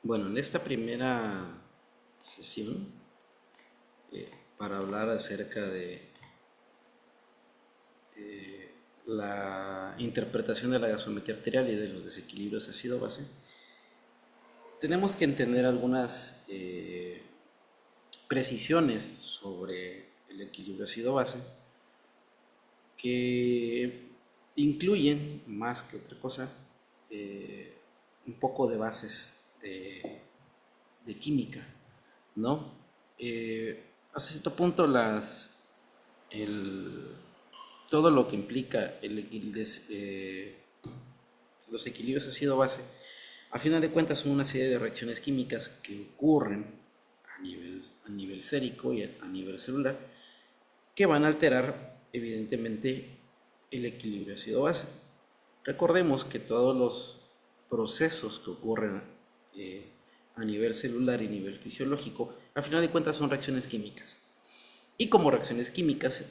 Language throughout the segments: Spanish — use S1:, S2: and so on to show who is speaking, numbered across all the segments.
S1: Bueno, en esta primera sesión, para hablar acerca de la interpretación de la gasometría arterial y de los desequilibrios ácido-base, tenemos que entender algunas precisiones sobre el equilibrio ácido-base que incluyen, más que otra cosa, un poco de bases de química, ¿no? Hasta cierto punto el, todo lo que implica los equilibrios ácido-base, a final de cuentas son una serie de reacciones químicas que ocurren a nivel sérico y a nivel celular, que van a alterar evidentemente el equilibrio ácido-base. Recordemos que todos los procesos que ocurren a nivel celular y a nivel fisiológico, a final de cuentas son reacciones químicas. Y como reacciones químicas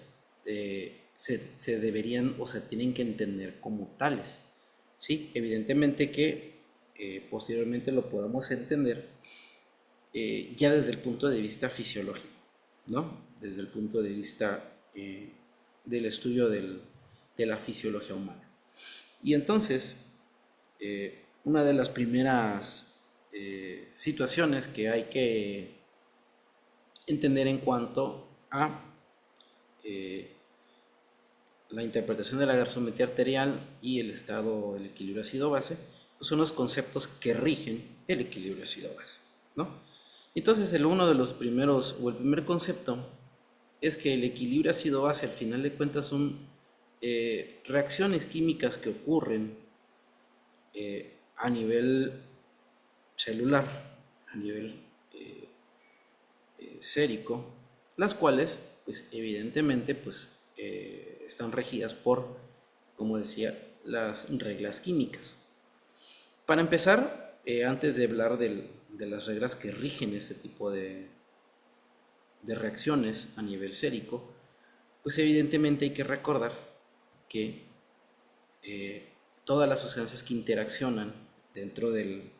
S1: se deberían o se tienen que entender como tales. ¿Sí? Evidentemente que posteriormente lo podamos entender ya desde el punto de vista fisiológico, ¿no? Desde el punto de vista del estudio de la fisiología humana. Y entonces, una de las primeras situaciones que hay que entender en cuanto a eh, la interpretación de la gasometría arterial y el estado del equilibrio ácido-base, pues son los conceptos que rigen el equilibrio ácido-base, ¿no? Entonces, uno de los primeros, o el primer concepto, es que el equilibrio ácido-base al final de cuentas son reacciones químicas que ocurren a nivel celular, a nivel sérico, las cuales, pues evidentemente, pues están regidas por, como decía, las reglas químicas. Para empezar, antes de hablar de las reglas que rigen este tipo de reacciones a nivel sérico, pues evidentemente hay que recordar que todas las sustancias que interaccionan dentro del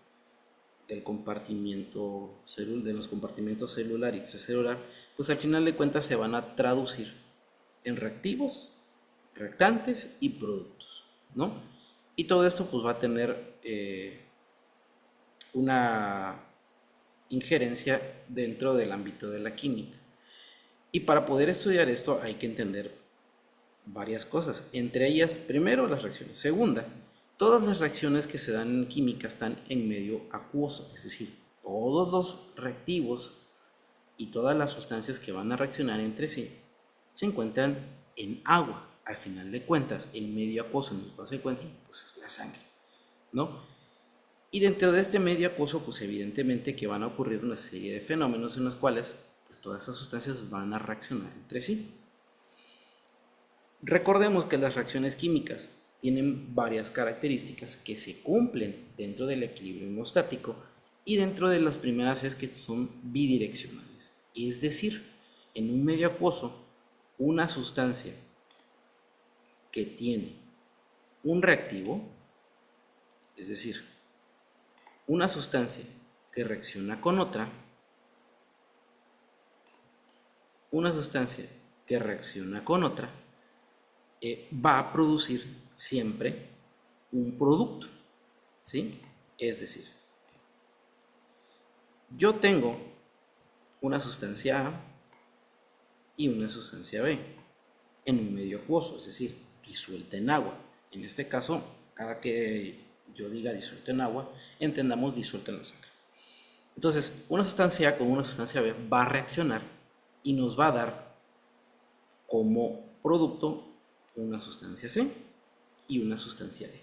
S1: compartimiento de los compartimentos celular y extracelular, pues al final de cuentas se van a traducir en reactivos, reactantes y productos, ¿no? Y todo esto pues va a tener una injerencia dentro del ámbito de la química. Y para poder estudiar esto hay que entender varias cosas, entre ellas, primero, las reacciones. Segunda, todas las reacciones que se dan en química están en medio acuoso, es decir, todos los reactivos y todas las sustancias que van a reaccionar entre sí se encuentran en agua. Al final de cuentas, el medio acuoso en el cual se encuentran, pues es la sangre, ¿no? Y dentro de este medio acuoso, pues evidentemente que van a ocurrir una serie de fenómenos en los cuales pues todas estas sustancias van a reaccionar entre sí. Recordemos que las reacciones químicas tienen varias características que se cumplen dentro del equilibrio hemostático y dentro de las primeras es que son bidireccionales. Es decir, en un medio acuoso, una sustancia que tiene un reactivo, es decir, una sustancia que reacciona con otra, una sustancia que reacciona con otra, va a producir siempre un producto, ¿sí? Es decir, yo tengo una sustancia A y una sustancia B en un medio acuoso, es decir, disuelta en agua. En este caso, cada que yo diga disuelta en agua, entendamos disuelta en la sangre. Entonces, una sustancia A con una sustancia B va a reaccionar y nos va a dar como producto una sustancia C y una sustancia D.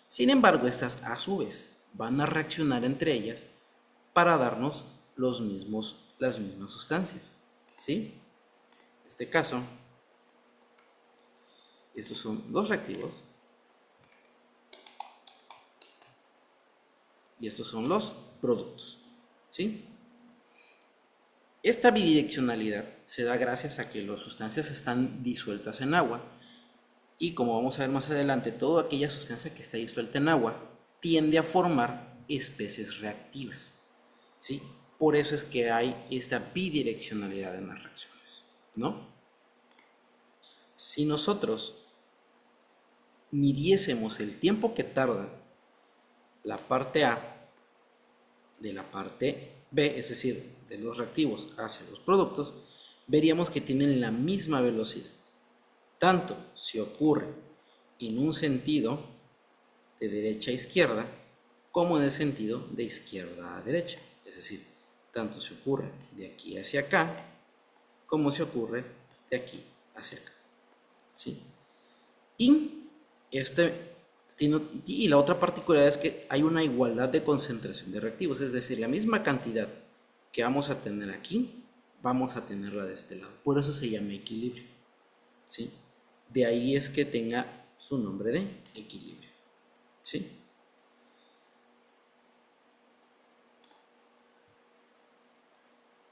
S1: Sin embargo, estas a su vez van a reaccionar entre ellas para darnos las mismas sustancias. ¿Sí? En este caso, estos son dos reactivos y estos son los productos. ¿Sí? Esta bidireccionalidad se da gracias a que las sustancias están disueltas en agua y, como vamos a ver más adelante, toda aquella sustancia que está disuelta en agua tiende a formar especies reactivas. ¿sí? Por eso es que hay esta bidireccionalidad en las reacciones, ¿no? Si nosotros midiésemos el tiempo que tarda la parte A de la parte B, es decir, de los reactivos hacia los productos, veríamos que tienen la misma velocidad, tanto si ocurre en un sentido de derecha a izquierda como en el sentido de izquierda a derecha, es decir, tanto si ocurre de aquí hacia acá como si ocurre de aquí hacia acá, ¿sí? Y, y la otra particularidad es que hay una igualdad de concentración de reactivos, es decir, la misma cantidad que vamos a tener aquí, vamos a tenerla de este lado. Por eso se llama equilibrio, ¿sí? De ahí es que tenga su nombre de equilibrio, ¿sí?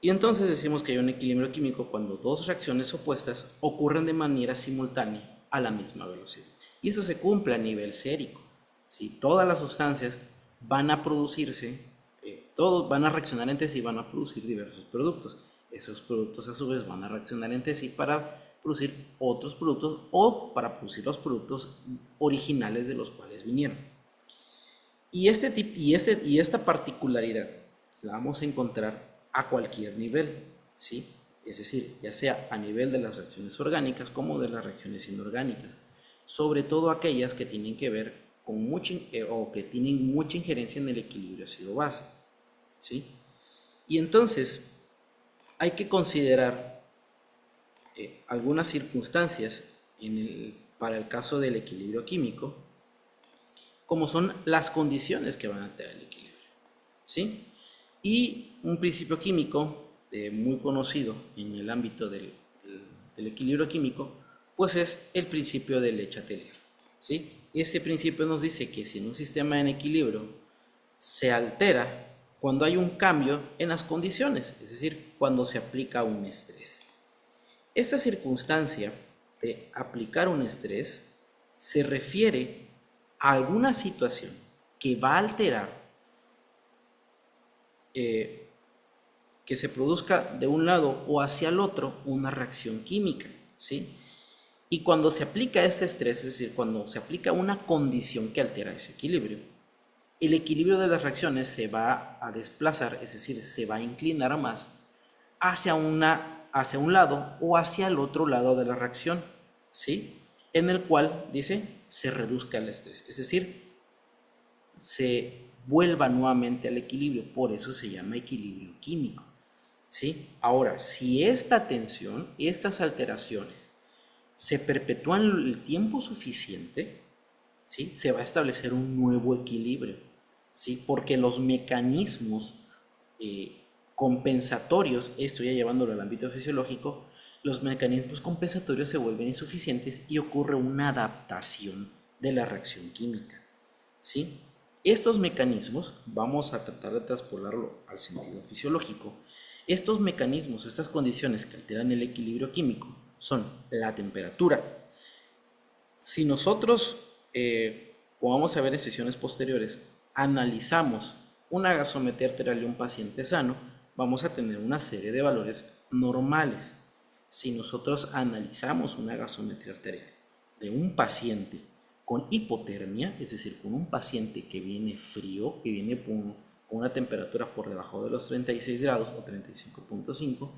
S1: Y entonces decimos que hay un equilibrio químico cuando dos reacciones opuestas ocurren de manera simultánea a la misma velocidad. Y eso se cumple a nivel sérico. Si todas las sustancias van a producirse, todos van a reaccionar entre sí y van a producir diversos productos. Esos productos a su vez van a reaccionar entre sí para producir otros productos o para producir los productos originales de los cuales vinieron. Y esta particularidad la vamos a encontrar a cualquier nivel, ¿sí? Es decir, ya sea a nivel de las reacciones orgánicas como de las reacciones inorgánicas, sobre todo aquellas que tienen que ver con o que tienen mucha injerencia en el equilibrio ácido-base, ¿sí? Y entonces hay que considerar algunas circunstancias para el caso del equilibrio químico, como son las condiciones que van a alterar el equilibrio, ¿sí? Y un principio químico muy conocido en el ámbito del equilibrio químico, pues es el principio de Le Chatelier, ¿sí? Este principio nos dice que si en un sistema en equilibrio se altera cuando hay un cambio en las condiciones, es decir, cuando se aplica un estrés. Esta circunstancia de aplicar un estrés se refiere a alguna situación que va a alterar que se produzca de un lado o hacia el otro una reacción química, ¿sí? Y cuando se aplica ese estrés, es decir, cuando se aplica una condición que altera ese equilibrio, el equilibrio de las reacciones se va a desplazar, es decir, se va a inclinar más hacia un lado o hacia el otro lado de la reacción, ¿sí? En el cual, dice, se reduzca el estrés, es decir, se vuelva nuevamente al equilibrio, por eso se llama equilibrio químico, ¿sí? Ahora, si esta tensión, estas alteraciones se perpetúan el tiempo suficiente, ¿sí? Se va a establecer un nuevo equilibrio, ¿sí? Porque los mecanismos compensatorios, esto ya llevándolo al ámbito fisiológico, los mecanismos compensatorios se vuelven insuficientes y ocurre una adaptación de la reacción química, ¿sí? Estos mecanismos, vamos a tratar de traspolarlo al sentido fisiológico, estos mecanismos, estas condiciones que alteran el equilibrio químico son la temperatura. Si nosotros, como vamos a ver en sesiones posteriores, analizamos una gasometría arterial de un paciente sano, vamos a tener una serie de valores normales. Si nosotros analizamos una gasometría arterial de un paciente con hipotermia, es decir, con un paciente que viene frío, que viene con una temperatura por debajo de los 36 grados o 35.5,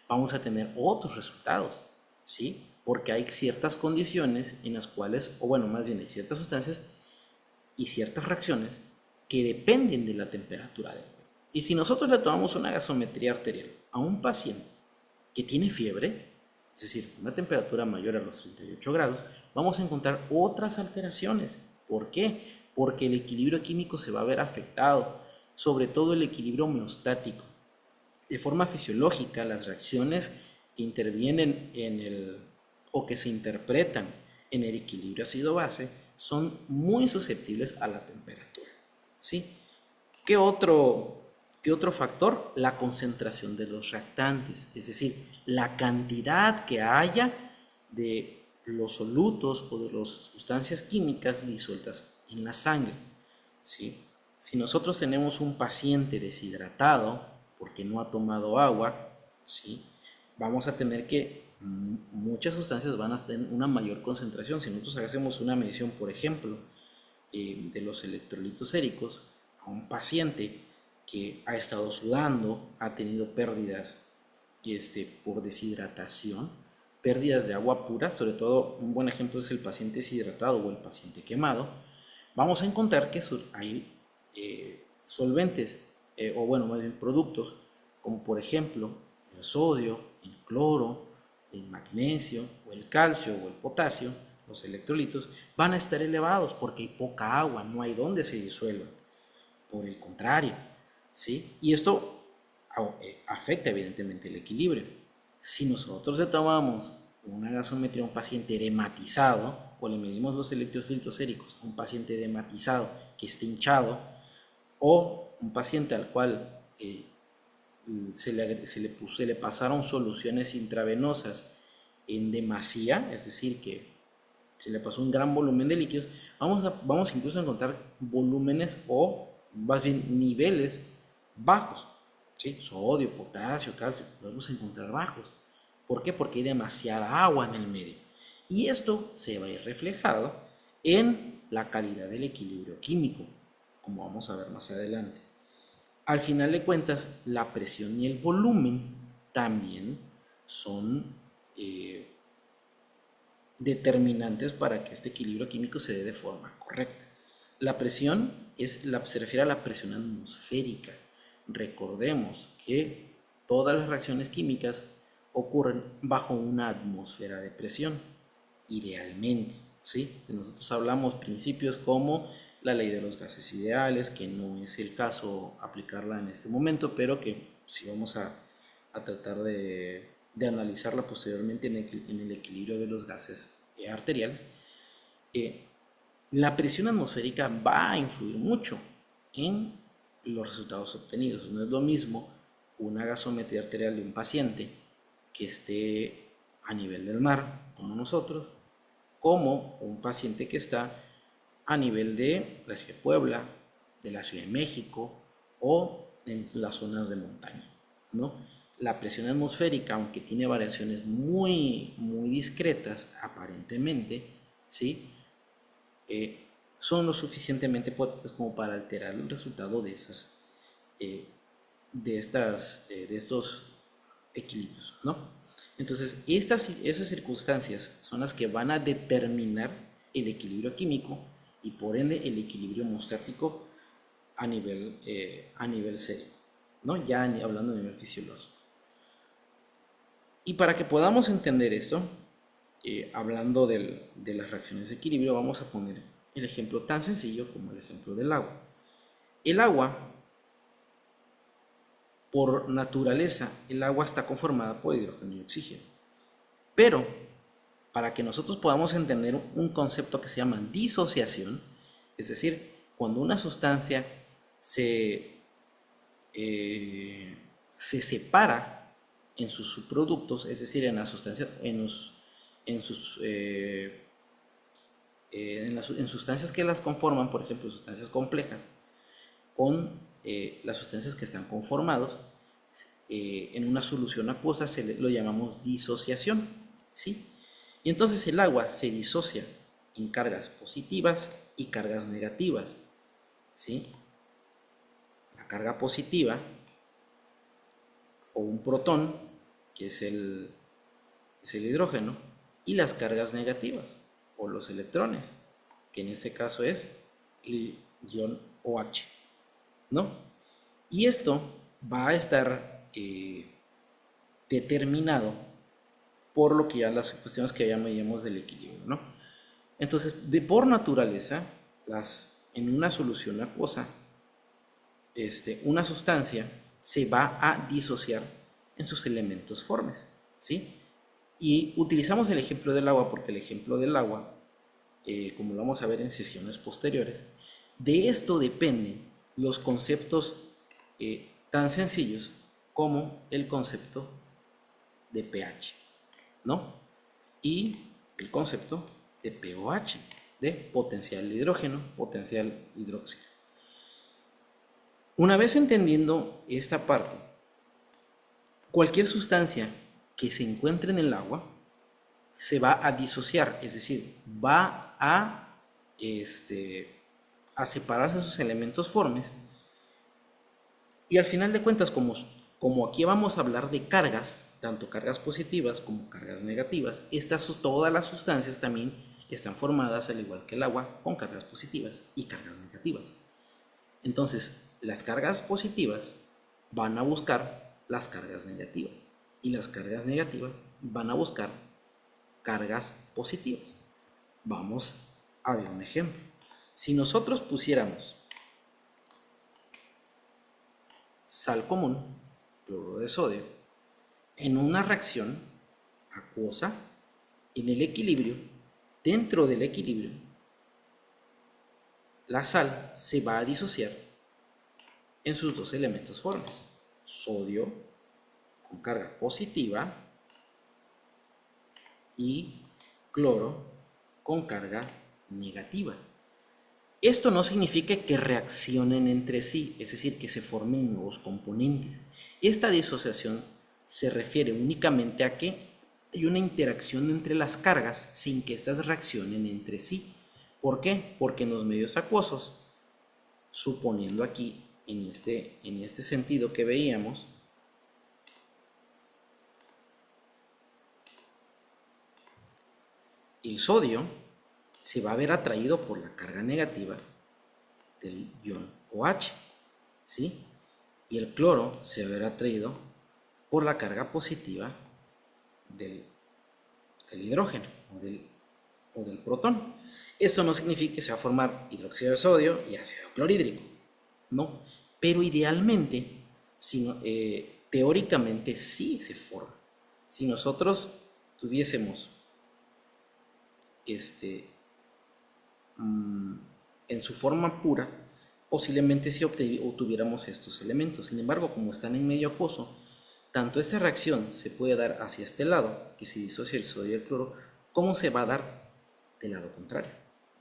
S1: vamos a tener otros resultados, ¿sí? Porque hay ciertas condiciones en las cuales, o bueno, más bien hay ciertas sustancias y ciertas reacciones que dependen de la temperatura del cuerpo. Y si nosotros le tomamos una gasometría arterial a un paciente que tiene fiebre, es decir, una temperatura mayor a los 38 grados, vamos a encontrar otras alteraciones. ¿Por qué? Porque el equilibrio químico se va a ver afectado, sobre todo el equilibrio homeostático. De forma fisiológica, las reacciones que intervienen o que se interpretan en el equilibrio ácido-base son muy susceptibles a la temperatura, ¿sí? ¿Qué otro factor? La concentración de los reactantes, es decir, la cantidad que haya de los solutos o de las sustancias químicas disueltas en la sangre, ¿sí? Si nosotros tenemos un paciente deshidratado porque no ha tomado agua, ¿sí? Vamos a tener que muchas sustancias van a tener una mayor concentración. Si nosotros hacemos una medición, por ejemplo, de los electrolitos séricos a un paciente que ha estado sudando, ha tenido pérdidas por deshidratación, pérdidas de agua pura, sobre todo un buen ejemplo es el paciente deshidratado o el paciente quemado, vamos a encontrar que hay solventes, o bueno, más bien productos, como por ejemplo el sodio, el cloro, el magnesio, o el calcio, o el potasio, los electrolitos, van a estar elevados porque hay poca agua, no hay donde se disuelvan. Por el contrario, ¿sí? Y esto afecta evidentemente el equilibrio. Si nosotros le tomamos una gasometría a un paciente edematizado o le medimos los electrocitos séricos a un paciente edematizado que esté hinchado o un paciente al cual se le pasaron soluciones intravenosas en demasía, es decir, que se le pasó un gran volumen de líquidos, vamos incluso a encontrar volúmenes o más bien niveles bajos, ¿sí? Sodio, potasio, calcio, podemos encontrar bajos. ¿Por qué? Porque hay demasiada agua en el medio. Y esto se va a ir reflejado en la calidad del equilibrio químico, como vamos a ver más adelante. Al final de cuentas, la presión y el volumen también son determinantes para que este equilibrio químico se dé de forma correcta. La presión se refiere a la presión atmosférica. Recordemos que todas las reacciones químicas ocurren bajo una atmósfera de presión, idealmente, ¿sí? Si nosotros hablamos principios como la ley de los gases ideales, que no es el caso aplicarla en este momento, pero que sí vamos a tratar de analizarla posteriormente en el equilibrio de los gases arteriales, eh, la presión atmosférica va a influir mucho en los resultados obtenidos. No es lo mismo una gasometría arterial de un paciente que esté a nivel del mar, como nosotros, como un paciente que está a nivel de la ciudad de Puebla, de la Ciudad de México o en las zonas de montaña, ¿no? La presión atmosférica, aunque tiene variaciones muy discretas aparentemente, ¿sí? Son lo suficientemente potentes como para alterar el resultado eh, de estos equilibrios, ¿no? Entonces, esas circunstancias son las que van a determinar el equilibrio químico y por ende el equilibrio hemostático a nivel sérico, ¿no? Ya hablando a nivel fisiológico. Y para que podamos entender esto, hablando de las reacciones de equilibrio, vamos a poner el ejemplo tan sencillo como el ejemplo del agua. El agua, por naturaleza, el agua está conformada por hidrógeno y oxígeno. Pero, para que nosotros podamos entender un concepto que se llama disociación, es decir, cuando una sustancia se separa en sus subproductos, es decir, en las sustancias, en sustancias que las conforman, por ejemplo, sustancias complejas, con las sustancias que están conformados, en una solución acuosa lo llamamos disociación, ¿sí? Y entonces el agua se disocia en cargas positivas y cargas negativas, ¿sí? La carga positiva o un protón, que es el hidrógeno, y las cargas negativas o los electrones, que en este caso es el ion OH, ¿no? Y esto va a estar determinado por lo que ya las cuestiones que ya medimos del equilibrio, ¿no? Entonces, por naturaleza, en una solución acuosa, una sustancia se va a disociar en sus elementos formes, ¿sí? Y utilizamos el ejemplo del agua porque el ejemplo del agua, como lo vamos a ver en sesiones posteriores, de esto dependen los conceptos tan sencillos como el concepto de pH, ¿no? Y el concepto de pOH, de potencial de hidrógeno, potencial hidróxido. Una vez entendiendo esta parte, cualquier sustancia que se encuentre en el agua se va a disociar, es decir, va a separarse sus elementos formes. Y al final de cuentas, como aquí vamos a hablar de cargas, tanto cargas positivas como cargas negativas, todas las sustancias también están formadas, al igual que el agua, con cargas positivas y cargas negativas. Entonces, las cargas positivas van a buscar las cargas negativas y las cargas negativas van a buscar cargas positivas. Vamos a ver un ejemplo. Si nosotros pusiéramos sal común, cloruro de sodio, en una reacción acuosa, en el equilibrio, dentro del equilibrio, la sal se va a disociar en sus dos elementos formes, sodio con carga positiva y cloro con carga negativa. Esto no significa que reaccionen entre sí, es decir, que se formen nuevos componentes. Esta disociación se refiere únicamente a que hay una interacción entre las cargas sin que éstas reaccionen entre sí. ¿Por qué? Porque en los medios acuosos, suponiendo aquí en este sentido que veíamos, el sodio se va a ver atraído por la carga negativa del ion OH, ¿sí? Y el cloro se va a ver atraído por la carga positiva del hidrógeno o del protón. Esto no significa que se va a formar hidróxido de sodio y ácido clorhídrico, no, pero idealmente, teóricamente sí se forma. Si nosotros tuviésemos en su forma pura, posiblemente sí obtuviéramos estos elementos. Sin embargo, como están en medio acuoso, tanto esta reacción se puede dar hacia este lado, que se disocia el sodio y el cloro, como se va a dar del lado contrario.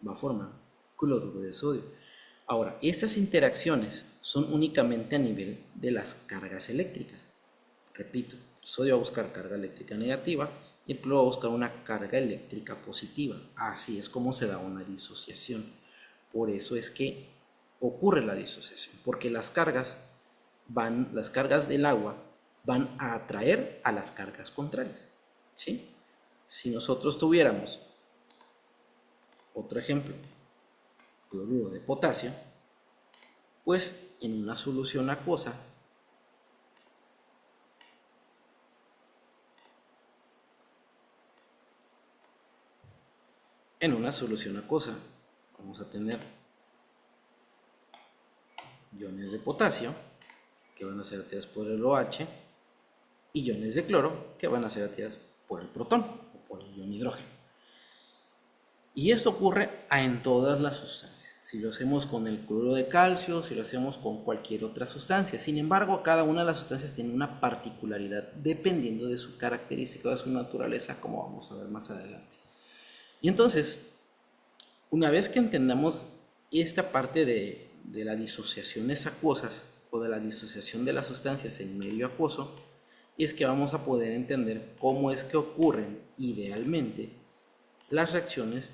S1: Va a formar cloruro de sodio. Ahora, estas interacciones son únicamente a nivel de las cargas eléctricas. Repito, el sodio va a buscar carga eléctrica negativa y el cloro va a buscar una carga eléctrica positiva. Así es como se da una disociación. Por eso es que ocurre la disociación, porque las cargas del agua van a atraer a las cargas contrarias. ¿Sí? Si nosotros tuviéramos otro ejemplo, cloruro de potasio, pues en una solución acuosa vamos a tener iones de potasio que van a ser atraídos por el OH y iones de cloro que van a ser atraídos por el protón o por el ion hidrógeno. Y esto ocurre en todas las sustancias. Si lo hacemos con el cloruro de calcio, si lo hacemos con cualquier otra sustancia. Sin embargo, cada una de las sustancias tiene una particularidad dependiendo de su característica o de su naturaleza, como vamos a ver más adelante. Y entonces, una vez que entendamos esta parte de las disociaciones acuosas o de la disociación de las sustancias en medio acuoso, es que vamos a poder entender cómo es que ocurren idealmente las reacciones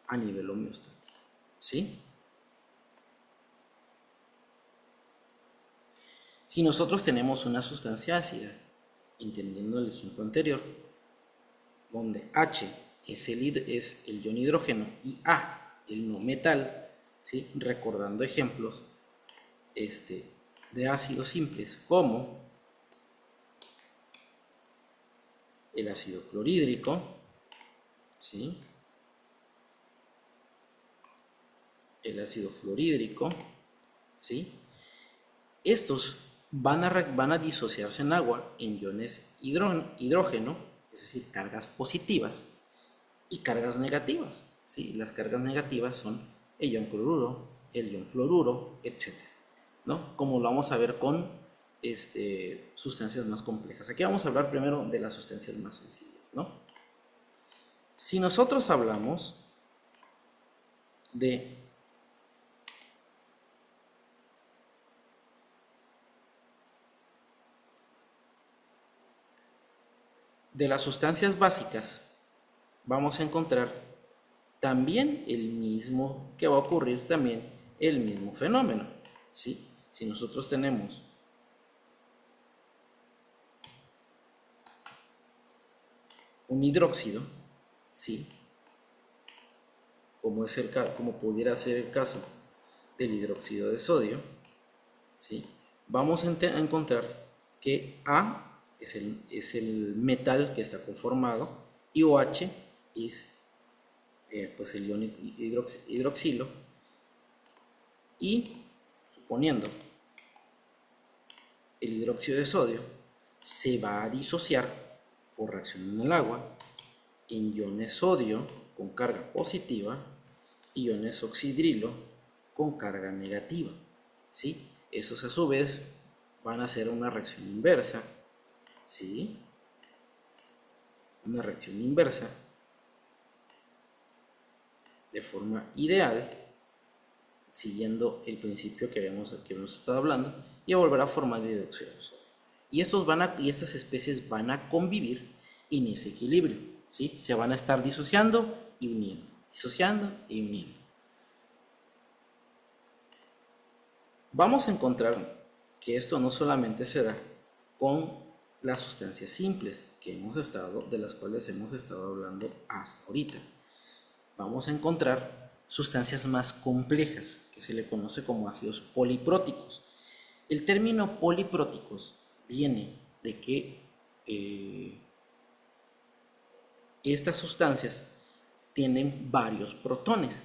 S1: a nivel homeostático. ¿Sí? Si nosotros tenemos una sustancia ácida, entendiendo el ejemplo anterior, donde H es el ion hidrógeno y A el no metal, ¿sí? Recordando ejemplos de ácidos simples como el ácido clorhídrico, ¿sí? El ácido fluorhídrico, ¿sí? Estos van a disociarse en agua en iones hidrógeno, es decir, cargas positivas y cargas negativas, ¿sí? Las cargas negativas son el ion cloruro, el ion fluoruro, etc., ¿no? Como lo vamos a ver con sustancias más complejas. Aquí vamos a hablar primero de las sustancias más sencillas, ¿no? Si nosotros hablamos de de las sustancias básicas vamos a encontrar también el mismo, que va a ocurrir también el mismo fenómeno, ¿sí? Si nosotros tenemos un hidróxido, ¿sí? Como pudiera ser el caso del hidróxido de sodio, ¿sí? Vamos a encontrar que A es el metal que está conformado y OH es pues el ion hidroxilo, y suponiendo el hidróxido de sodio se va a disociar por reacción en el agua en iones sodio con carga positiva y iones oxidrilo con carga negativa, ¿sí? Esos a su vez van a hacer una reacción inversa, ¿sí? Una reacción inversa de forma ideal, siguiendo el principio que habíamos estado hablando, y a volver a formar hidróxido de sodio. Y estas especies van a convivir en ese equilibrio, ¿sí? Se van a estar disociando y uniendo, disociando y uniendo. Vamos a encontrar que esto no solamente se da con las sustancias simples de las cuales hemos estado hablando hasta ahorita. Vamos a encontrar sustancias más complejas, que se le conoce como ácidos polipróticos. El término polipróticos viene de que estas sustancias tienen varios protones.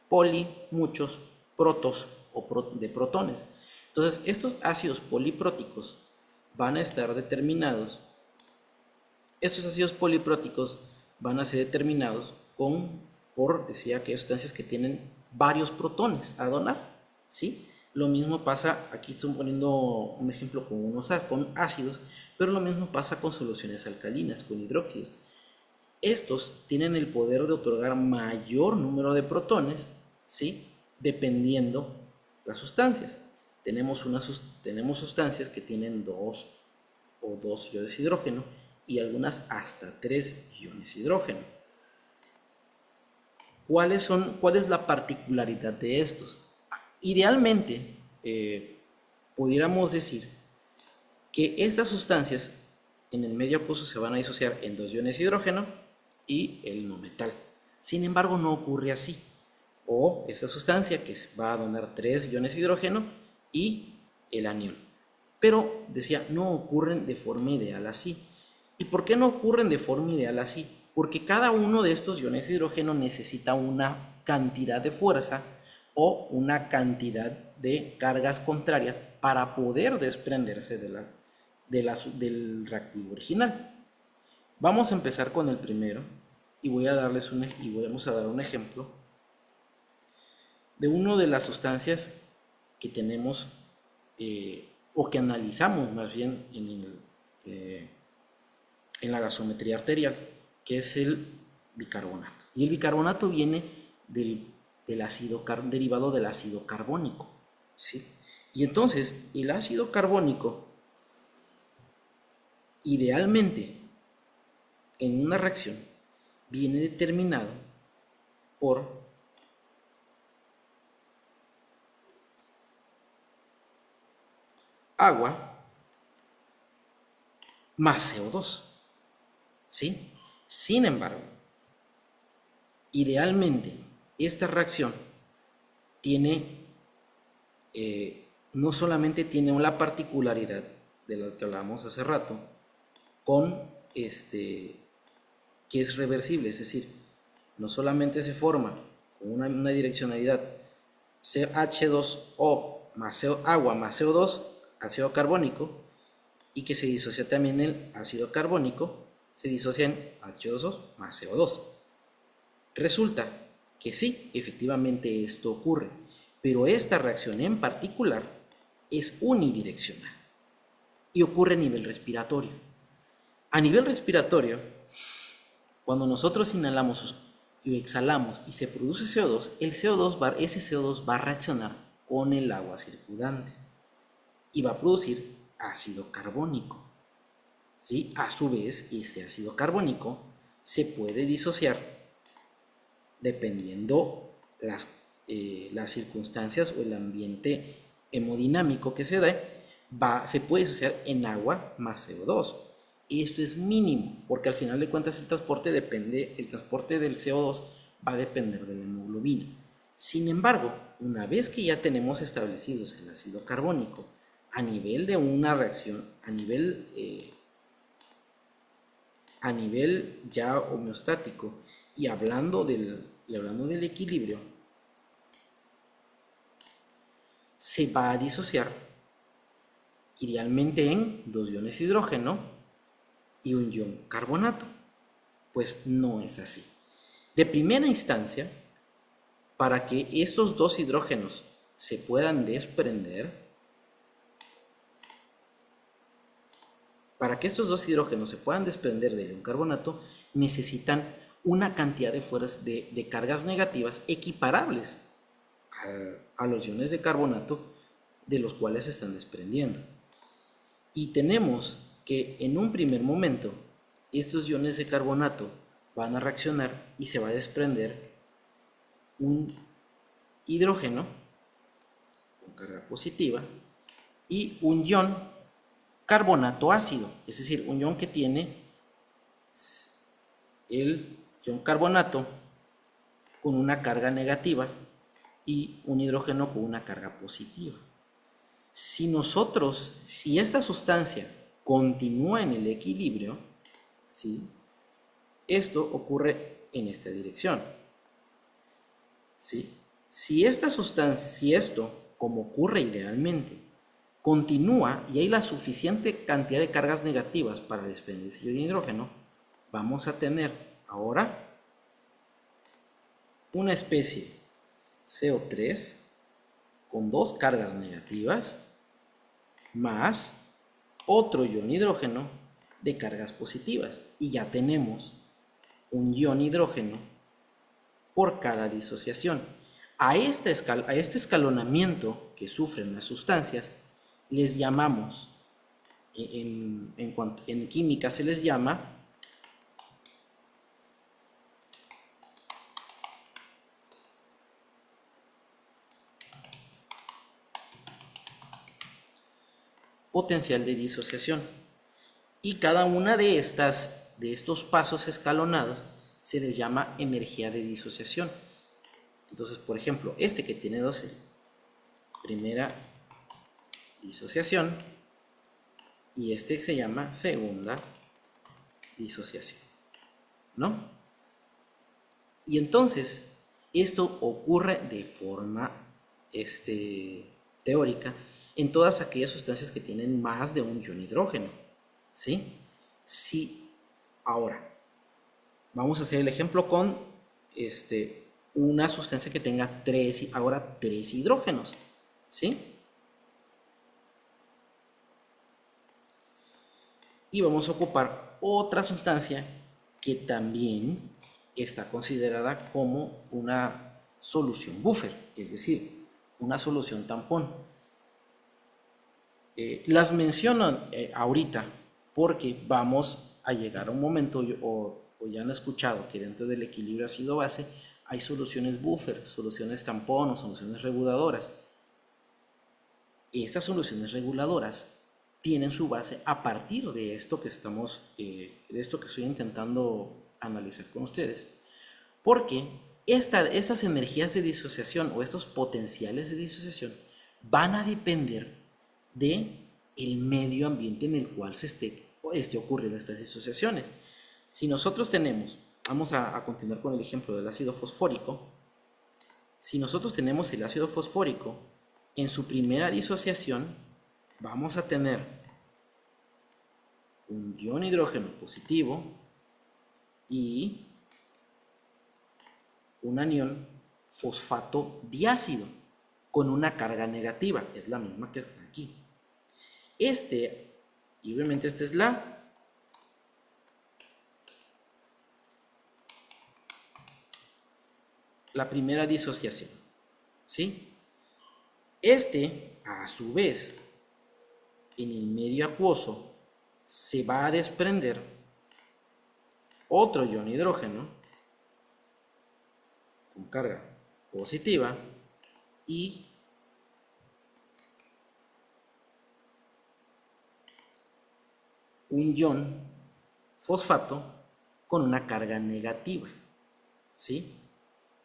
S1: Poli, muchos, protos o de protones. Entonces, estos ácidos polipróticos van a estar determinados. Estos ácidos polipróticos van a ser determinados decía que hay sustancias que tienen varios protones a donar, ¿sí? Lo mismo pasa, aquí estoy poniendo un ejemplo con ácidos, pero lo mismo pasa con soluciones alcalinas, con hidróxidos. Estos tienen el poder de otorgar mayor número de protones, ¿sí? Dependiendo las sustancias. Tenemos sustancias que tienen 2 iones de hidrógeno y algunas hasta 3 iones de hidrógeno. ¿Cuál es la particularidad de estos? Idealmente, pudiéramos decir que estas sustancias en el medio acuoso se van a disociar en 2 iones de hidrógeno y el no metal. Sin embargo, no ocurre así. O esta sustancia que va a donar 3 iones de hidrógeno y el anión. Pero, decía, no ocurren de forma ideal así. ¿Y por qué no ocurren de forma ideal así? Porque cada uno de estos iones de hidrógeno necesita una cantidad de fuerza o una cantidad de cargas contrarias para poder desprenderse del reactivo original. Vamos a empezar con el primero y vamos a dar un ejemplo de una de las sustancias que tenemos o que analizamos más bien en la gasometría arterial, que es el bicarbonato. Y el bicarbonato viene derivado del ácido carbónico, ¿sí? Y entonces el ácido carbónico, idealmente, en una reacción, viene determinado por agua más CO2, ¿sí? Sin embargo, idealmente, esta reacción no solamente tiene una particularidad de la que hablábamos hace rato, que es reversible, es decir, no solamente se forma con una direccionalidad H2O más agua más CO2, ácido carbónico, y que se disocia también el ácido carbónico, se disocia en H2O más CO2. Resulta que sí, efectivamente esto ocurre, pero esta reacción en particular es unidireccional y ocurre a nivel respiratorio. A nivel respiratorio, cuando nosotros inhalamos y exhalamos y se produce CO2, ese CO2 va a reaccionar con el agua circundante y va a producir ácido carbónico, ¿sí? A su vez, este ácido carbónico se puede disociar dependiendo las circunstancias o el ambiente hemodinámico que se dé, se puede disociar en agua más CO2. Y esto es mínimo, porque al final de cuentas el transporte del CO2 va a depender de la hemoglobina. Sin embargo, una vez que ya tenemos establecidos el ácido carbónico a nivel de una reacción, a nivel ya homeostático y hablando del equilibrio, se va a disociar idealmente en dos iones hidrógeno y un ion carbonato. Pues no es así. De primera instancia, para que estos dos hidrógenos se puedan desprender, del ion carbonato, necesitan una cantidad de cargas negativas equiparables a los iones de carbonato de los cuales se están desprendiendo. Y tenemos que en un primer momento estos iones de carbonato van a reaccionar y se va a desprender un hidrógeno con carga positiva y un ion carbonato ácido, es decir, un ion que tiene el ion carbonato con una carga negativa y un hidrógeno con una carga positiva. Si esta sustancia continúa en el equilibrio, ¿sí? Esto ocurre en esta dirección, ¿sí? Si esto, como ocurre idealmente, continúa y hay la suficiente cantidad de cargas negativas para desprenderse de hidrógeno, vamos a tener ahora una especie CO3 con dos cargas negativas más otro ion hidrógeno de cargas positivas y ya tenemos un ion hidrógeno por cada disociación. A este escalonamiento que sufren las sustancias les llamamos, en química se les llama potencial de disociación. Y cada una de estos pasos escalonados se les llama energía de disociación. Entonces, por ejemplo, este que tiene 12, primera disociación, y este se llama segunda disociación, ¿no? Y entonces, esto ocurre de forma teórica en todas aquellas sustancias que tienen más de un ion hidrógeno, ¿sí? Sí. Ahora, vamos a hacer el ejemplo con una sustancia que tenga tres hidrógenos, ¿sí? Y vamos a ocupar otra sustancia que también está considerada como una solución buffer, es decir, una solución tampón. Las menciono ahorita porque vamos a llegar a un momento, o ya han escuchado que dentro del equilibrio ácido-base hay soluciones buffer, soluciones tampón o soluciones reguladoras. Y estas soluciones reguladoras tienen su base a partir de esto que estoy intentando analizar con ustedes. Porque esas energías de disociación o estos potenciales de disociación van a depender de el medio ambiente en el cual se esté ocurriendo estas disociaciones. Si nosotros vamos a continuar con el ejemplo del ácido fosfórico. Si nosotros tenemos el ácido fosfórico, en su primera disociación vamos a tener un ion hidrógeno positivo y un anión fosfato diácido con una carga negativa, es la misma que está aquí. Y obviamente esta es la primera disociación, ¿sí? A su vez, en el medio acuoso, se va a desprender otro ion hidrógeno con carga positiva y un ion fosfato con una carga negativa, ¿sí?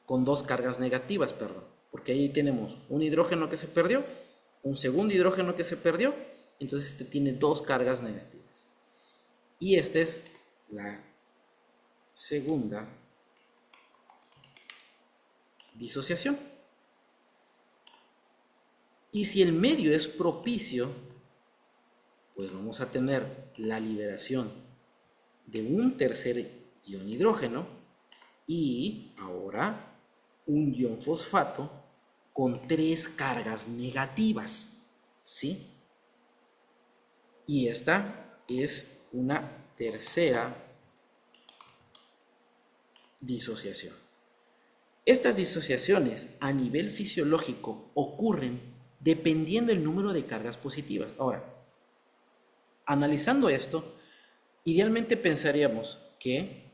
S1: Con dos cargas negativas, perdón, porque ahí tenemos un hidrógeno que se perdió, un segundo hidrógeno que se perdió, entonces este tiene dos cargas negativas. Y esta es la segunda disociación. Y si el medio es propicio, pues vamos a tener la liberación de un tercer ion hidrógeno y ahora un ion fosfato con tres cargas negativas, ¿sí? Y esta es una tercera disociación. Estas disociaciones a nivel fisiológico ocurren dependiendo del número de cargas positivas. Ahora, analizando esto, idealmente pensaríamos que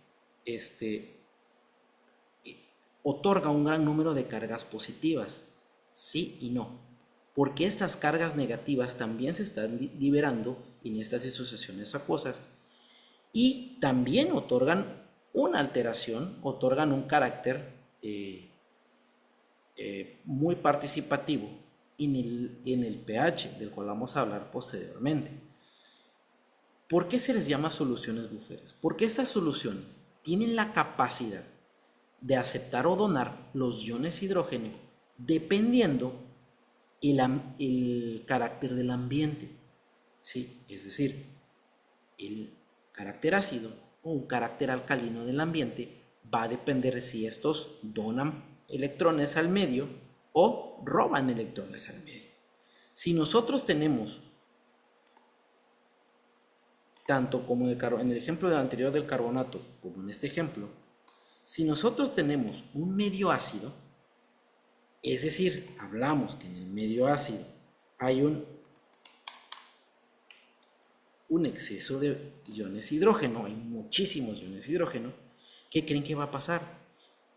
S1: otorga un gran número de cargas positivas. Sí y no. Porque estas cargas negativas también se están liberando en estas disociaciones acuosas y también otorgan una alteración, otorgan un carácter muy participativo en el pH, del cual vamos a hablar posteriormente. ¿Por qué se les llama soluciones búferes? Porque estas soluciones tienen la capacidad de aceptar o donar los iones hidrógeno dependiendo el carácter del ambiente, ¿sí? Es decir, el carácter ácido o un carácter alcalino del ambiente va a depender de si estos donan electrones al medio o roban electrones al medio. Si nosotros tenemos, tanto como en el ejemplo anterior del carbonato, como en este ejemplo, si nosotros tenemos un medio ácido, es decir, hablamos que en el medio ácido hay un exceso de iones hidrógeno, hay muchísimos iones hidrógeno, ¿qué creen que va a pasar?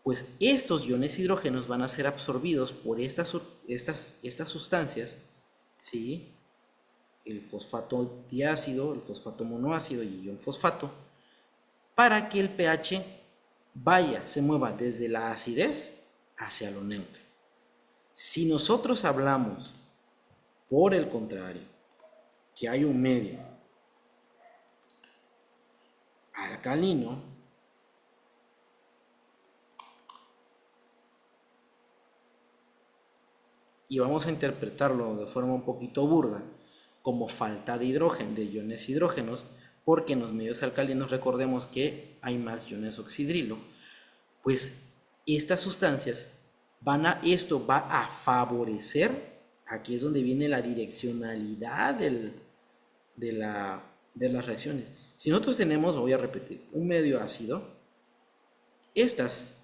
S1: Pues estos iones hidrógenos van a ser absorbidos por estas sustancias, ¿sí? El fosfato diácido, el fosfato monoácido y el ion fosfato, para que el pH se mueva desde la acidez hacia lo neutro. Si nosotros hablamos, por el contrario, que hay un medio alcalino, y vamos a interpretarlo de forma un poquito burda como falta de hidrógeno, de iones hidrógenos, porque en los medios alcalinos recordemos que hay más iones oxidrilo, pues estas sustancias esto va a favorecer, aquí es donde viene la direccionalidad de las reacciones. Si nosotros tenemos, voy a repetir, un medio ácido, estas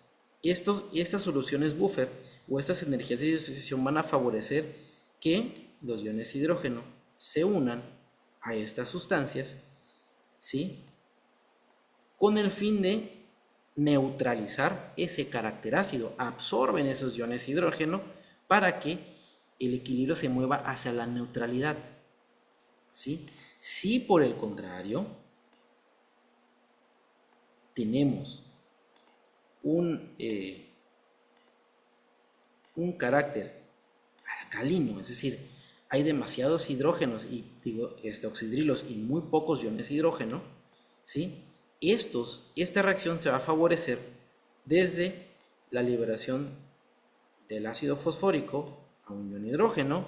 S1: soluciones buffer o estas energías de disociación van a favorecer que los iones hidrógeno se unan a estas sustancias, ¿sí? Con el fin de neutralizar ese carácter ácido. Absorben esos iones hidrógeno para que el equilibrio se mueva hacia la neutralidad, ¿sí? Si por el contrario tenemos un carácter alcalino, es decir, hay demasiados hidrógenos y oxidrilos y muy pocos iones hidrógeno, ¿sí? Esta reacción se va a favorecer desde la liberación del ácido fosfórico a un ion hidrógeno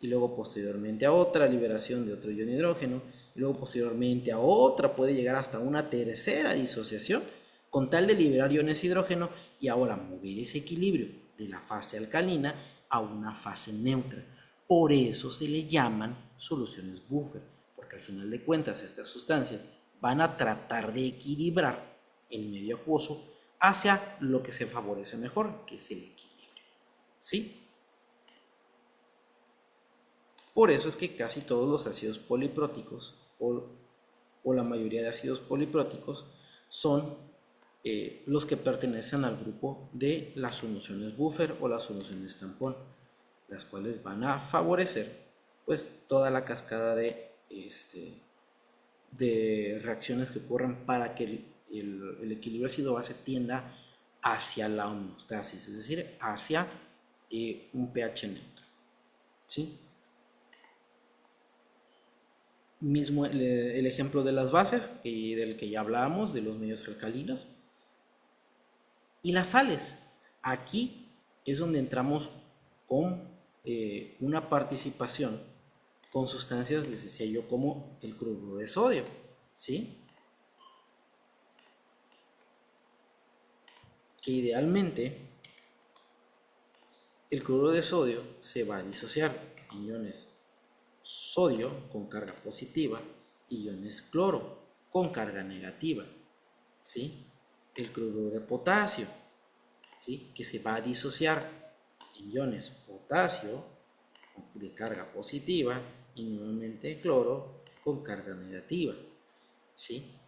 S1: y luego posteriormente a otra liberación de otro ion hidrógeno y luego posteriormente a otra, puede llegar hasta una tercera disociación con tal de liberar iones hidrógeno y ahora mover ese equilibrio de la fase alcalina a una fase neutra. Por eso se le llaman soluciones buffer, porque al final de cuentas estas sustancias van a tratar de equilibrar el medio acuoso hacia lo que se favorece mejor, que es el equilibrio, ¿sí? Por eso es que casi todos los ácidos polipróticos o o la mayoría de ácidos polipróticos son los que pertenecen al grupo de las soluciones buffer o las soluciones tampón, las cuales van a favorecer pues toda la cascada de reacciones que ocurren para que el equilibrio ácido-base tienda hacia la homeostasis, es decir, hacia un pH neutro. ¿Sí? Mismo el ejemplo de las bases, del que ya hablábamos, de los medios alcalinos. Y las sales. Aquí es donde entramos con una participación con sustancias, les decía yo, como el cloruro de sodio. ¿Sí? Que idealmente el cloruro de sodio se va a disociar en iones sodio con carga positiva y iones cloro con carga negativa. ¿Sí? El cloruro de potasio, ¿sí? Que se va a disociar en iones potasio de carga positiva y nuevamente cloro con carga negativa. ¿Sí?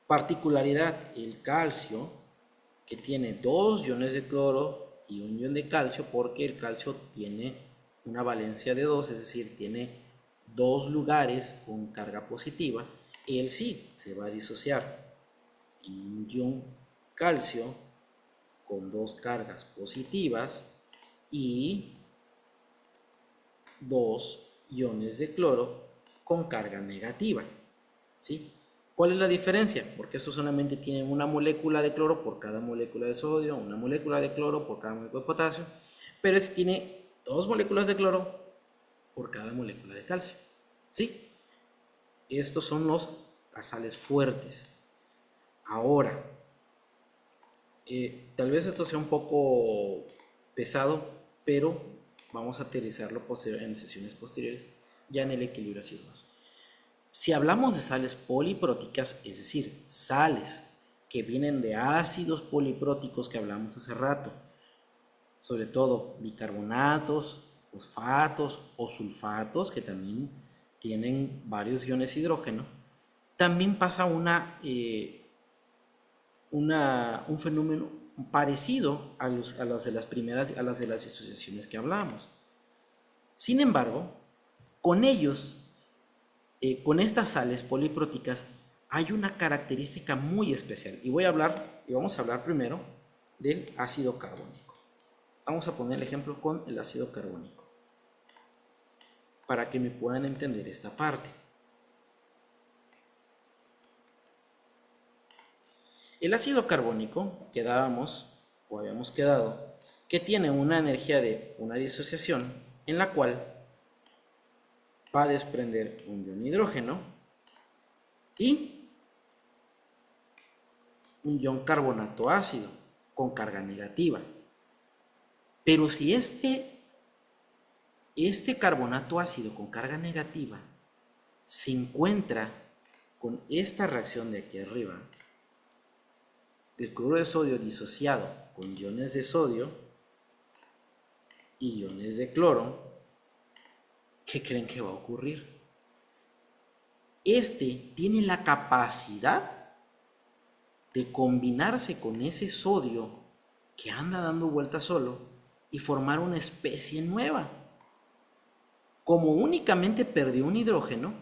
S1: Particularidad, el calcio, que tiene dos iones de cloro y un ion de calcio, porque el calcio tiene una valencia de 2, es decir, tiene dos lugares con carga positiva. Él sí se va a disociar en un ion calcio con dos cargas positivas y dos iones de cloro con carga negativa. ¿Sí? ¿Cuál es la diferencia? Porque estos solamente tienen una molécula de cloro por cada molécula de sodio, una molécula de cloro por cada molécula de potasio, pero este tiene dos moléculas de cloro por cada molécula de calcio. ¿Sí? Estos son las sales fuertes. Ahora, tal vez esto sea un poco pesado, pero vamos a aterrizarlo en sesiones posteriores, ya en el equilibrio ácido-base. Si hablamos de sales polipróticas, es decir, sales que vienen de ácidos polipróticos que hablamos hace rato, sobre todo bicarbonatos, fosfatos o sulfatos, que también tienen varios iones de hidrógeno, también pasa un fenómeno parecido a las de las disociaciones que hablamos. Sin embargo, con ellos, con estas sales polipróticas, hay una característica muy especial. Y vamos a hablar primero del ácido carbónico. Vamos a poner el ejemplo con el ácido carbónico, para que me puedan entender esta parte. El ácido carbónico, habíamos quedado, que tiene una energía de una disociación en la cual va a desprender un ion hidrógeno y un ion carbonato ácido con carga negativa. Pero si este carbonato ácido con carga negativa se encuentra con esta reacción de aquí arriba, el cloruro de sodio disociado con iones de sodio y iones de cloro, ¿qué creen que va a ocurrir? Este tiene la capacidad de combinarse con ese sodio que anda dando vueltas solo y formar una especie nueva. Como únicamente perdió un hidrógeno,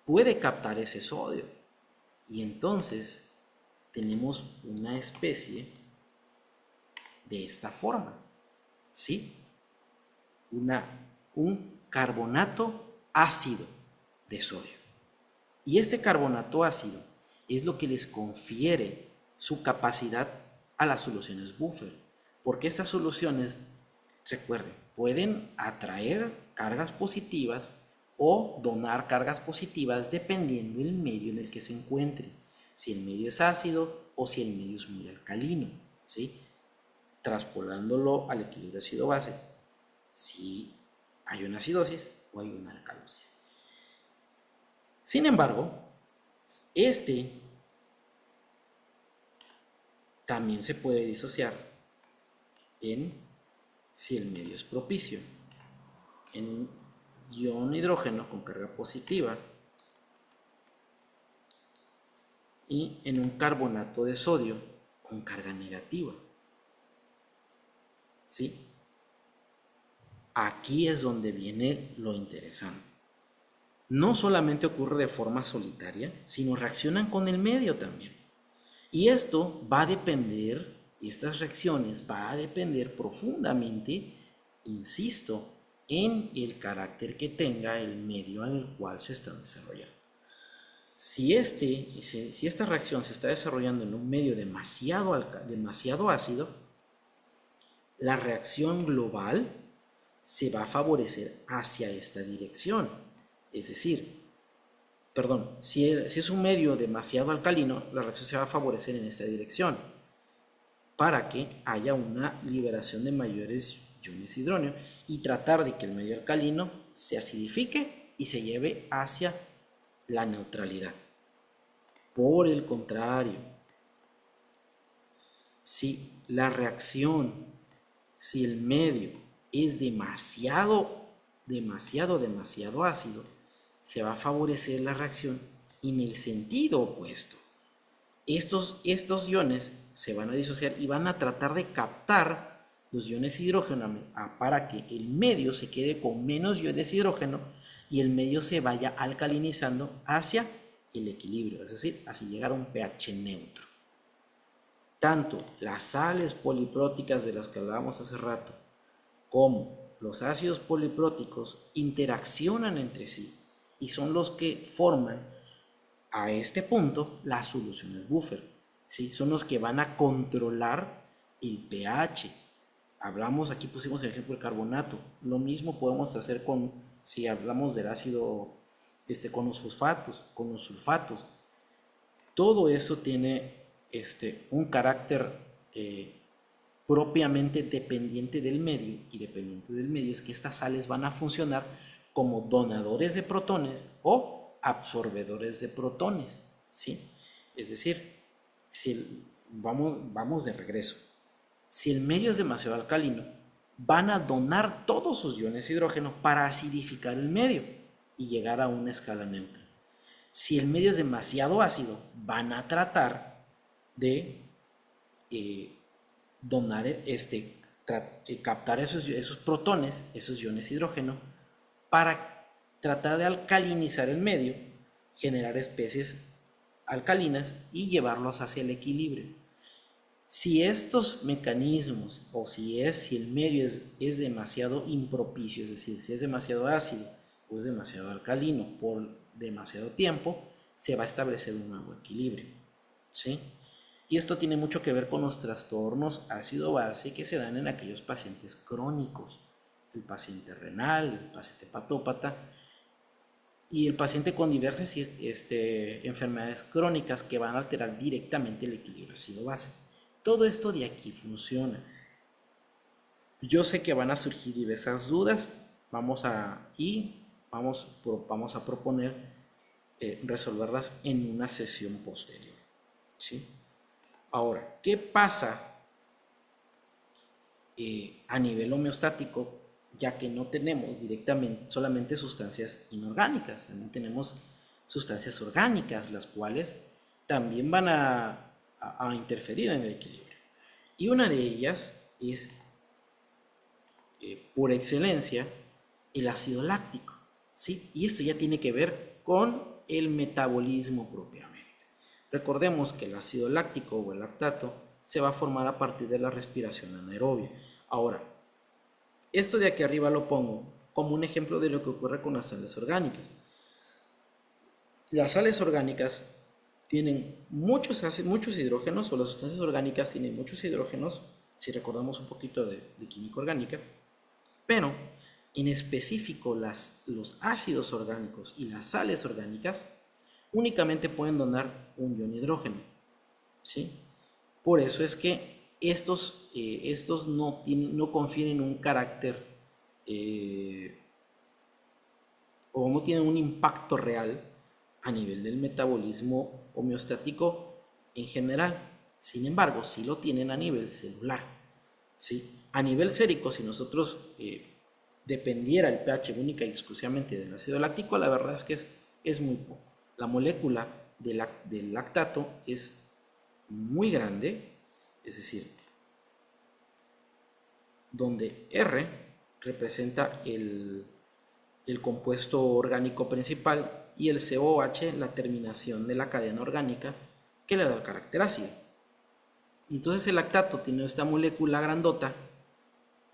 S1: puede captar ese sodio y entonces tenemos una especie de esta forma, ¿sí? Un carbonato ácido de sodio. Y este carbonato ácido es lo que les confiere su capacidad a las soluciones buffer, porque estas soluciones, recuerden, pueden atraer cargas positivas o donar cargas positivas dependiendo del medio en el que se encuentre, si el medio es ácido o si el medio es muy alcalino, ¿sí? Traspolándolo al equilibrio ácido-base, si hay una acidosis o hay una alcalosis. Sin embargo, este también se puede disociar si el medio es propicio, en un ion hidrógeno con carga positiva y en un carbonato de sodio con carga negativa. ¿Sí? Aquí es donde viene lo interesante. No solamente ocurre de forma solitaria, sino reaccionan con el medio también. Y esto va a depender, estas reacciones va a depender profundamente, insisto, en el carácter que tenga el medio en el cual se está desarrollando. Si esta reacción se está desarrollando en un medio demasiado ácido, la reacción global se va a favorecer hacia esta dirección. Es decir, si es un medio demasiado alcalino, la reacción se va a favorecer en esta dirección para que haya una liberación de mayores iones hidrógeno y tratar de que el medio alcalino se acidifique y se lleve hacia la neutralidad. Por el contrario, si el medio es demasiado ácido, se va a favorecer la reacción en el sentido opuesto. Estos iones se van a disociar y van a tratar de captar los iones hidrógeno para que el medio se quede con menos iones hidrógeno y el medio se vaya alcalinizando hacia el equilibrio, es decir, hacia llegar a un pH neutro. Tanto las sales polipróticas de las que hablábamos hace rato como los ácidos polipróticos interaccionan entre sí y son los que forman a este punto las soluciones buffer, ¿sí? Son los que van a controlar el pH. Aquí pusimos el ejemplo del carbonato. Lo mismo podemos hacer si hablamos del ácido, con los fosfatos, con los sulfatos. Todo eso tiene un carácter propiamente dependiente del medio, y dependiente del medio es que estas sales van a funcionar como donadores de protones o absorbedores de protones, ¿sí? Es decir, vamos de regreso. Si el medio es demasiado alcalino, van a donar todos sus iones de hidrógeno para acidificar el medio y llegar a una escala neutra. Si el medio es demasiado ácido, van a tratar de captar esos protones, esos iones de hidrógeno, para tratar de alcalinizar el medio, generar especies alcalinas y llevarlos hacia el equilibrio. Si estos mecanismos o si el medio es demasiado impropicio, es decir, si es demasiado ácido o es demasiado alcalino por demasiado tiempo, se va a establecer un nuevo equilibrio, ¿sí? Y esto tiene mucho que ver con los trastornos ácido-base que se dan en aquellos pacientes crónicos, el paciente renal, el paciente hepatópata y el paciente con diversas enfermedades crónicas que van a alterar directamente el equilibrio ácido-base. Todo esto de aquí funciona. Yo sé que van a surgir diversas dudas, vamos a proponer resolverlas en una sesión posterior, ¿sí? Ahora, ¿qué pasa a nivel homeostático? Ya que no tenemos directamente solamente sustancias inorgánicas, también tenemos sustancias orgánicas, las cuales también van a interferir en el equilibrio. Y una de ellas es, por excelencia, el ácido láctico, ¿sí? Y esto ya tiene que ver con el metabolismo propiamente. Recordemos que el ácido láctico o el lactato se va a formar a partir de la respiración anaerobia. Ahora, esto de aquí arriba lo pongo como un ejemplo de lo que ocurre con las sales orgánicas. Las sales orgánicas tienen muchos hidrógenos, o las sustancias orgánicas tienen muchos hidrógenos, si recordamos un poquito de química orgánica, pero en específico los ácidos orgánicos y las sales orgánicas únicamente pueden donar un ion hidrógeno, ¿sí? Por eso es que estos no confieren un carácter o no tienen un impacto real a nivel del metabolismo homeostático en general. Sin embargo, sí lo tienen a nivel celular, ¿sí? A nivel sérico, si nosotros dependiera el pH única y exclusivamente del ácido láctico, la verdad es que es muy poco. La molécula del lactato es muy grande, es decir, donde R representa el compuesto orgánico principal y el COH la terminación de la cadena orgánica que le da el carácter ácido. Entonces el lactato tiene esta molécula grandota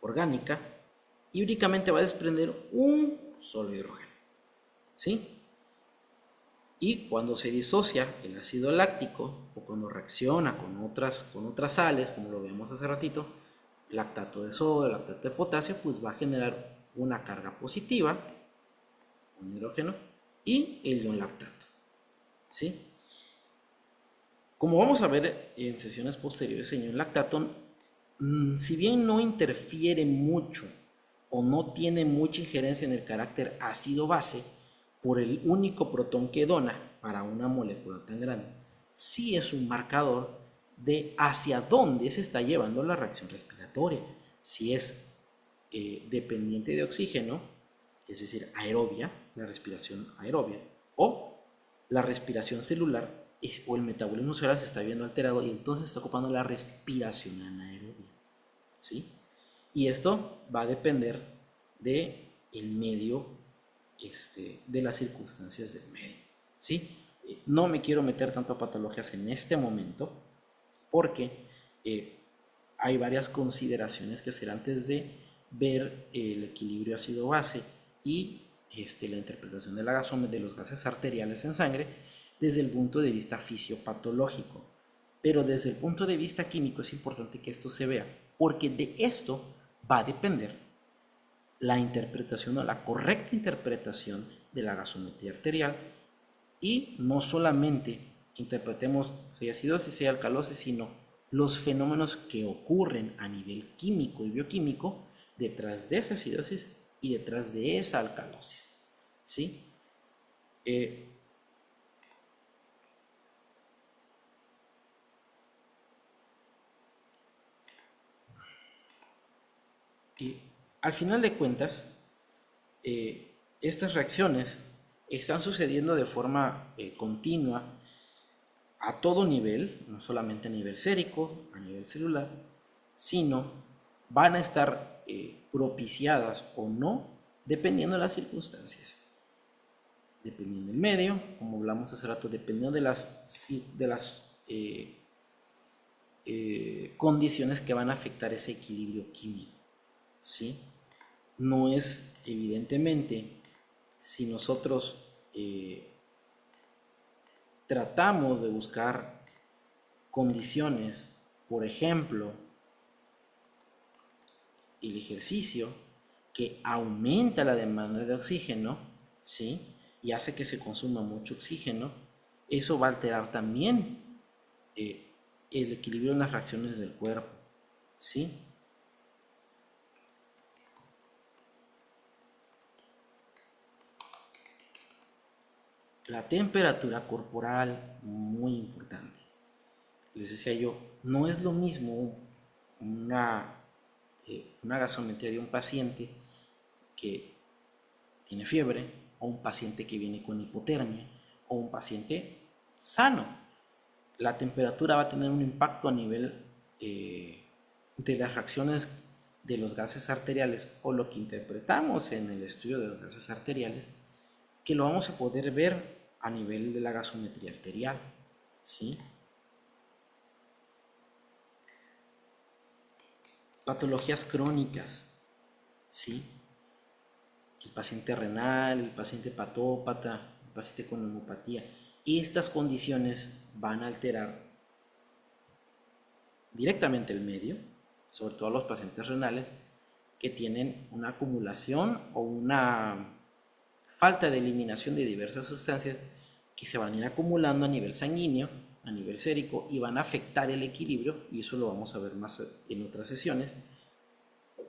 S1: orgánica y únicamente va a desprender un solo hidrógeno, ¿sí? Y cuando se disocia el ácido láctico o cuando reacciona con otras sales, como lo vimos hace ratito, lactato de sodio, lactato de potasio, pues va a generar una carga positiva, un hidrógeno, y el ion lactato, ¿sí? Como vamos a ver en sesiones posteriores, el ion lactato, si bien no interfiere mucho o no tiene mucha injerencia en el carácter ácido-base, por el único protón que dona para una molécula tan grande, sí es un marcador de hacia dónde se está llevando la reacción respiratoria. Si es dependiente de oxígeno, es decir, aerobia, la respiración aerobia, o la respiración celular o el metabolismo celular se está viendo alterado y entonces está ocupando la respiración anaerobia, ¿sí? Y esto va a depender de el medio, de las circunstancias del medio, ¿sí? No me quiero meter tanto a patologías en este momento porque hay varias consideraciones que hacer antes de ver el equilibrio ácido-base y la interpretación de de los gases arteriales en sangre desde el punto de vista fisiopatológico. Pero desde el punto de vista químico es importante que esto se vea, porque de esto va a depender la interpretación o la correcta interpretación de la gasometría arterial y no solamente interpretemos si hay acidosis, si hay alcalosis, sino los fenómenos que ocurren a nivel químico y bioquímico detrás de esa acidosis y detrás de esa alcalosis, ¿sí? Y al final de cuentas, estas reacciones están sucediendo de forma continua a todo nivel, no solamente a nivel sérico, a nivel celular, sino van a estar propiciadas o no dependiendo de las circunstancias, dependiendo del medio, como hablamos hace rato, dependiendo de las condiciones que van a afectar ese equilibrio químico, ¿sí? No es evidentemente si nosotros tratamos de buscar condiciones, por ejemplo, el ejercicio que aumenta la demanda de oxígeno, ¿sí? Y hace que se consuma mucho oxígeno, eso va a alterar también eh, el equilibrio en las reacciones del cuerpo, ¿sí? La temperatura corporal, muy importante. Les decía yo, no es lo mismo una gasometría de un paciente que tiene fiebre, o un paciente que viene con hipotermia, o un paciente sano. La temperatura va a tener un impacto a nivel de las reacciones de los gases arteriales, o lo que interpretamos en el estudio de los gases arteriales, que lo vamos a poder ver a nivel de la gasometría arterial, ¿sí? Patologías crónicas, ¿sí? El paciente renal, el paciente patópata, el paciente con neumopatía. Estas condiciones van a alterar directamente el medio, sobre todo los pacientes renales, que tienen una acumulación o una falta de eliminación de diversas sustancias que se van a ir acumulando a nivel sanguíneo, a nivel sérico, y van a afectar el equilibrio, y eso lo vamos a ver más en otras sesiones,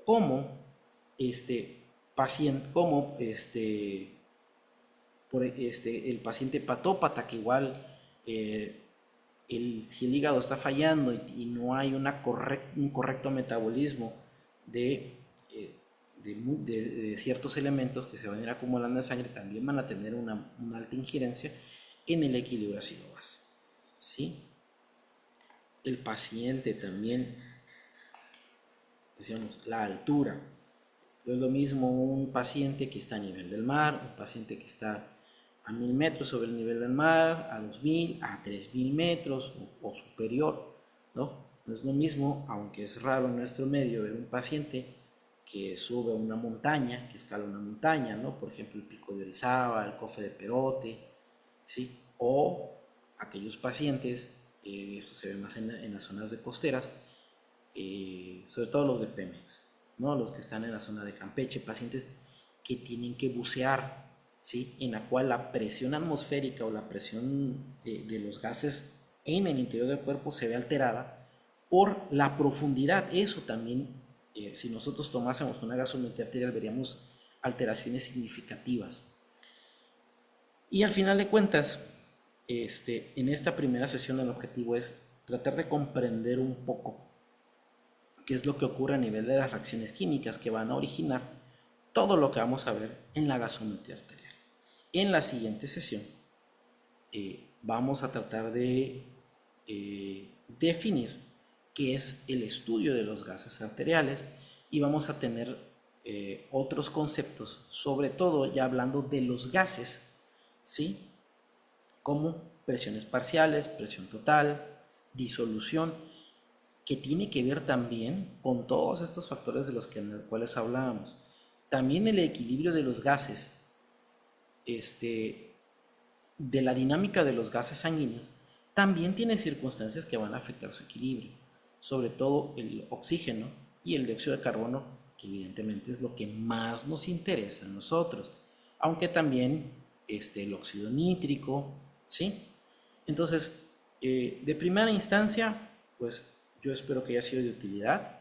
S1: como paciente, como el paciente patópata, que igual si el hígado está fallando y no hay un correcto metabolismo de, eh, de ciertos elementos que se van a ir acumulando en sangre, también van a tener una alta injerencia en el equilibrio ácido-base. ¿Sí? El paciente también, decíamos, la altura. No es lo mismo un paciente que está a nivel del mar, un paciente que está a 1000 metros sobre el nivel del mar, a 2000, a 3000 metros o superior, ¿no? No es lo mismo, aunque es raro en nuestro medio ver un paciente que sube una montaña, que escala una montaña, ¿no? Por ejemplo, el Pico de Orizaba, el Cofre de Perote, ¿sí? O aquellos pacientes, eso se ve más en las zonas de costeras, sobre todo los de Pemex, ¿no? Los que están en la zona de Campeche, pacientes que tienen que bucear, ¿sí? En la cual la presión atmosférica o la presión de los gases en el interior del cuerpo se ve alterada por la profundidad. Eso también, si nosotros tomásemos una gasometría arterial, veríamos alteraciones significativas. Y al final de cuentas, en esta primera sesión el objetivo es tratar de comprender un poco qué es lo que ocurre a nivel de las reacciones químicas que van a originar todo lo que vamos a ver en la gasometría arterial. En la siguiente sesión vamos a tratar de definir qué es el estudio de los gases arteriales y vamos a tener otros conceptos, sobre todo ya hablando de los gases, ¿sí? Como presiones parciales, presión total, disolución, que tiene que ver también con todos estos factores de los cuales hablábamos. También el equilibrio de los gases, de la dinámica de los gases sanguíneos, también tiene circunstancias que van a afectar su equilibrio, sobre todo el oxígeno y el dióxido de carbono, que evidentemente es lo que más nos interesa a nosotros, aunque también el óxido nítrico, ¿sí? Entonces, de primera instancia, pues yo espero que haya sido de utilidad.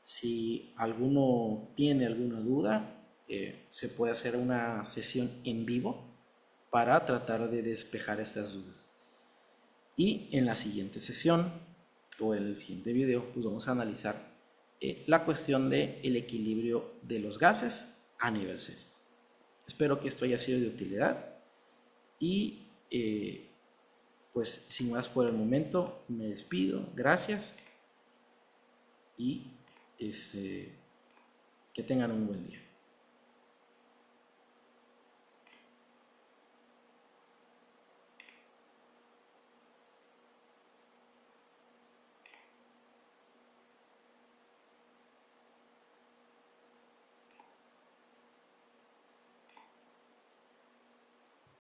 S1: Si alguno tiene alguna duda, se puede hacer una sesión en vivo para tratar de despejar estas dudas. Y en la siguiente sesión o en el siguiente video, pues vamos a analizar la cuestión del equilibrio de los gases a nivel sérico. Espero que esto haya sido de utilidad y pues sin más por el momento me despido. Gracias y que tengan un buen día.